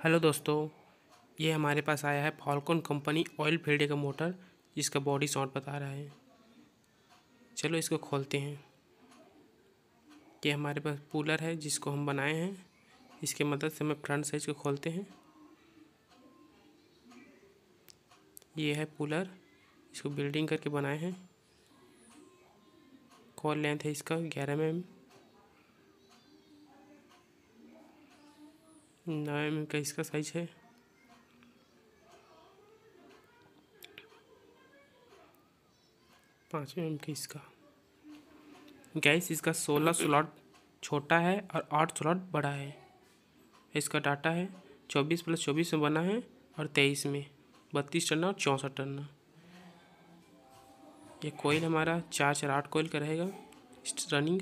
Hello दोस्तों, ये हमारे पास आया है फॉल्कन कंपनी ऑयल फील्ड का मोटर, जिसका बॉडी शॉट बता रहा है। चलो इसको खोलते हैं। ये हमारे पास पुलर है जिसको हम बनाए हैं। इसके मदद से हम फ्रंट साइज को खोलते हैं। ये है पुलर, इसको बिल्डिंग करके बनाए हैं। कॉल लेंथ है इसका 11 mm, 9 mm का इसका साइज है। पाँच mm का इसका गैस। इसका 16 स्लॉट छोटा है और 8 स्लॉट बड़ा है। इसका डाटा है 24+24 में बना है और 23 में 32 टन और 64 टन। ये कोयल हमारा 448 कोयल का रहेगा रनिंग।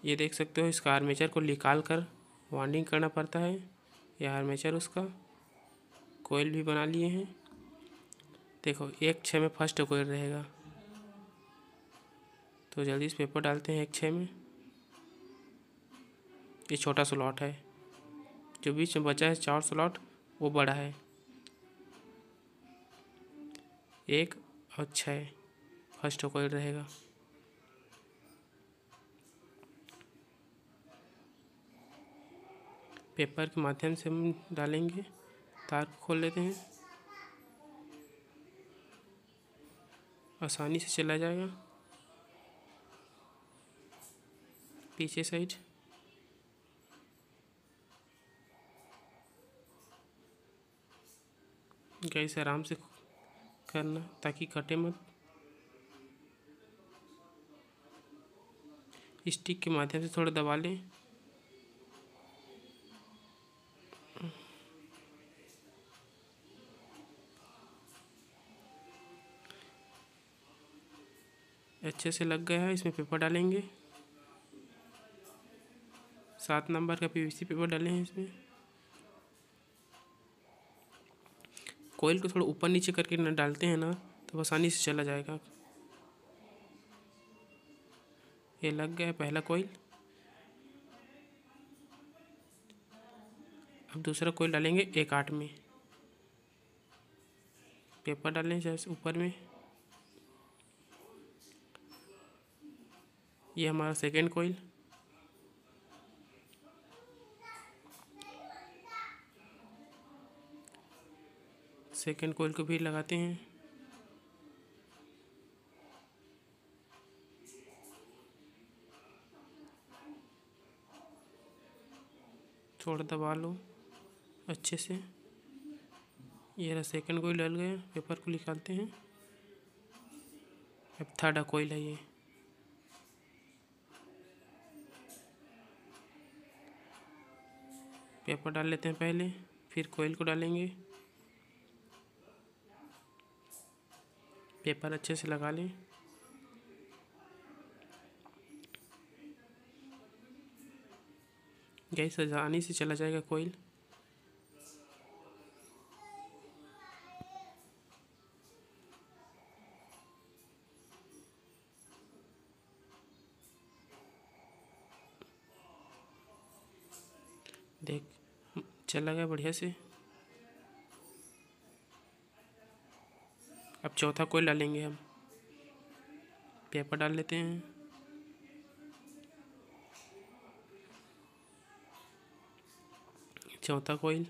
ये देख सकते हो, इसका आर्मेचर को निकाल कर वाइंडिंग करना पड़ता है। यह आर्मेचर उसका कोयल भी बना लिए हैं। देखो 1/6 में फर्स्ट कोयल रहेगा, तो जल्दी से पेपर डालते हैं 1/6 में। ये छोटा स्लॉट है, जो बीच में बचा है 4 स्लॉट वो बड़ा है। 1 और 6 फर्स्ट कोयल रहेगा। पेपर के माध्यम से हम डालेंगे। तार को खोल लेते हैं, आसानी से चला जाएगा। पीछे साइड गैस आराम से करना ताकि कटे मत। स्टिक के माध्यम से थोड़ा दबा लें। अच्छे से लग गया है। इसमें पेपर डालेंगे। 7 नंबर का पीवीसी पेपर डाले हैं इसमें। कोयल को थोड़ा ऊपर नीचे करके ना डालते हैं ना, तो आसानी से चला जाएगा। ये लग गया है पहला कोयल। अब दूसरा कोयल डालेंगे 1/8 में। पेपर डालें जैसे ऊपर में। ये हमारा सेकेंड कोयल। सेकेंड कोयल को भी लगाते हैं। थोड़ा दबा लो अच्छे से। ये रहा सेकेंड कोयल डल गया। पेपर को निकालते हैं। अब थर्ड कोयल है ये। पेपर डाल लेते हैं पहले, फिर कोयल को डालेंगे। पेपर अच्छे से लगा लें। गैस आसानी से चला जाएगा कोयल। देख चला गया बढ़िया से। अब चौथा कोयल डालेंगे हम। पेपर डाल लेते हैं। चौथा कोयल।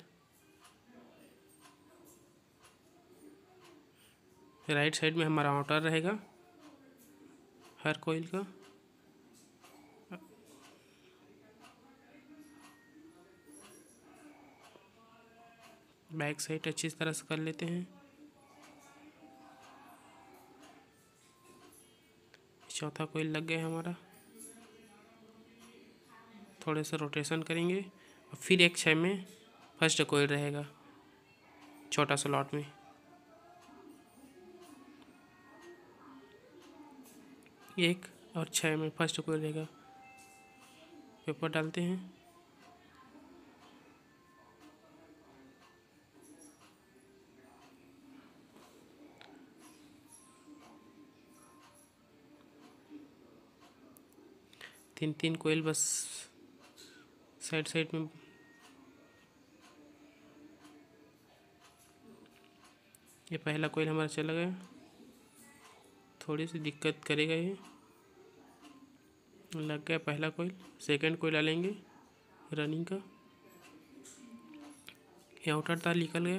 राइट साइड में हमारा आउटर रहेगा हर कोयल का। बैक साइड अच्छी तरह से कर लेते हैं। चौथा कोयल लग गया हमारा। थोड़े से रोटेशन करेंगे और फिर 1/6 में फर्स्ट कोयल रहेगा छोटा स्लॉट में। 1 और 6 में फर्स्ट कोयल रहेगा। पेपर डालते हैं। तीन कोयल बस साइड साइड में ये पहला कोयल हमारा चला गया, थोड़ी सी दिक्कत करेगा ये। लग गया पहला कोयल। सेकंड कोयल डालेंगे रनिंग का। ये आउटर तार निकल गया।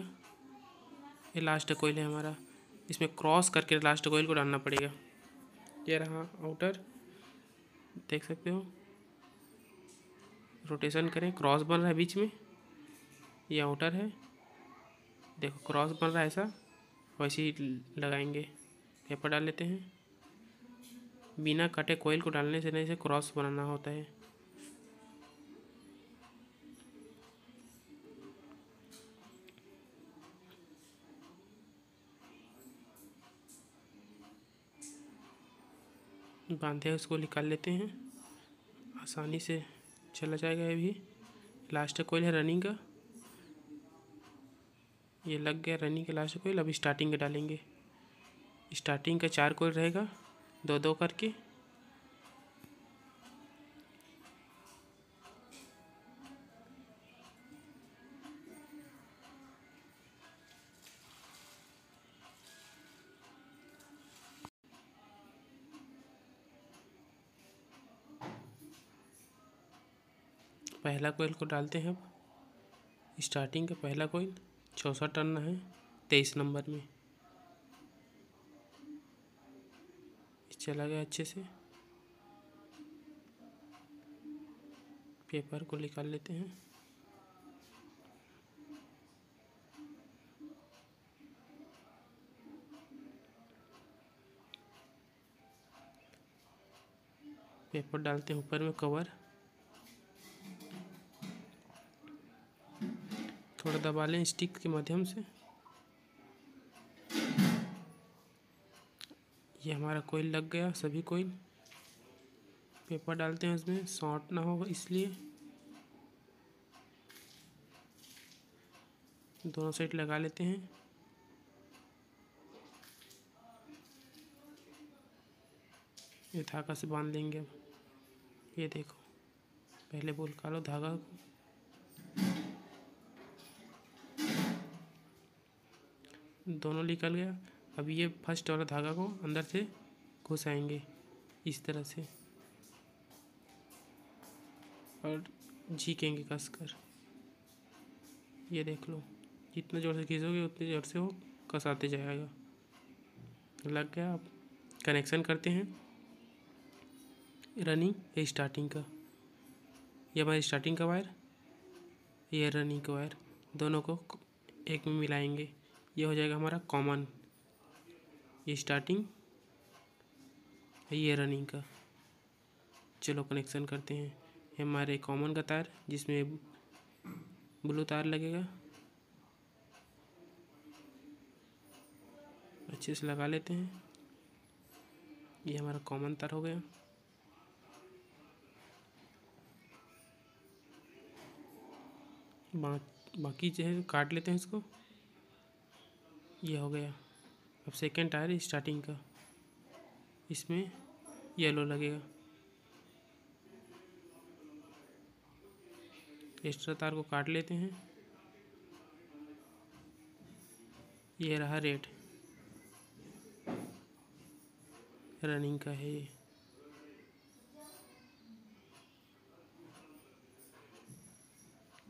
ये लास्ट कोयल है हमारा, इसमें क्रॉस करके लास्ट कोयल को डालना पड़ेगा। ये रहा आउटर, देख सकते हो। रोटेशन करें, क्रॉस बन रहा है बीच में। ये आउटर है, देखो क्रॉस बन रहा है, ऐसा वैसे ही लगाएंगे। पेपर डाल लेते हैं। बिना कटे कोयल को डालने से नहीं, से क्रॉस बनाना होता है। बांधे उसको निकाल लेते हैं, आसानी से चला जाएगा। ये भी लास्ट कोयल है रनिंग का। ये लग गया रनिंग का लास्ट कोयल। अब स्टार्टिंग का डालेंगे। स्टार्टिंग का 4 कोयल रहेगा, 2-2 करके। पहला कोयल को डालते हैं अब। स्टार्टिंग का पहला कोयल 64 टन है, 23 नंबर में चला गया अच्छे से। पेपर को निकाल लेते हैं। पेपर डालते हैं ऊपर में, कवर थोड़ा दबा लें स्टिक के माध्यम से। ये हमारा कोयल लग गया, सभी कोयल। पेपर डालते हैं उसमें, शॉर्ट ना हो इसलिए। दोनों साइड लगा लेते हैं। ये धागा से बांध लेंगे अब। ये देखो, पहले बोल निकालो धागा को। दोनों निकल गया। अब ये फर्स्ट वाला धागा को अंदर से घुसाएंगे इस तरह से, और झीकेंगे कसकर। ये देख लो, जितना जोर से खींचोगे उतने जोर से वो कसाते जाएगा। लग गया। अब कनेक्शन करते हैं रनिंग या स्टार्टिंग का। ये हमारी स्टार्टिंग का वायर, ये रनिंग का वायर, दोनों को एक में मिलाएंगे। ये हो जाएगा हमारा कॉमन। ये स्टार्टिंग, ये रनिंग का। चलो कनेक्शन करते हैं। ये हमारे कॉमन का तार, जिसमें ब्लू तार लगेगा। अच्छे से लगा लेते हैं। ये हमारा कॉमन तार हो गया। बाकी जो है काट लेते हैं इसको। ये हो गया। अब सेकेंड टायर है स्टार्टिंग का, इसमें येलो लगेगा। एक्स्ट्रा तार को काट लेते हैं। ये रहा रेड, रनिंग का है ये।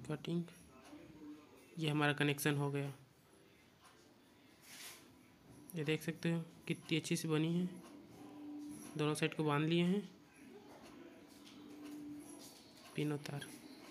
कटिंग, ये हमारा कनेक्शन हो गया। ये देख सकते हो कितनी अच्छी सी बनी है। दोनों साइड को बांध लिए हैं, तीनों तार।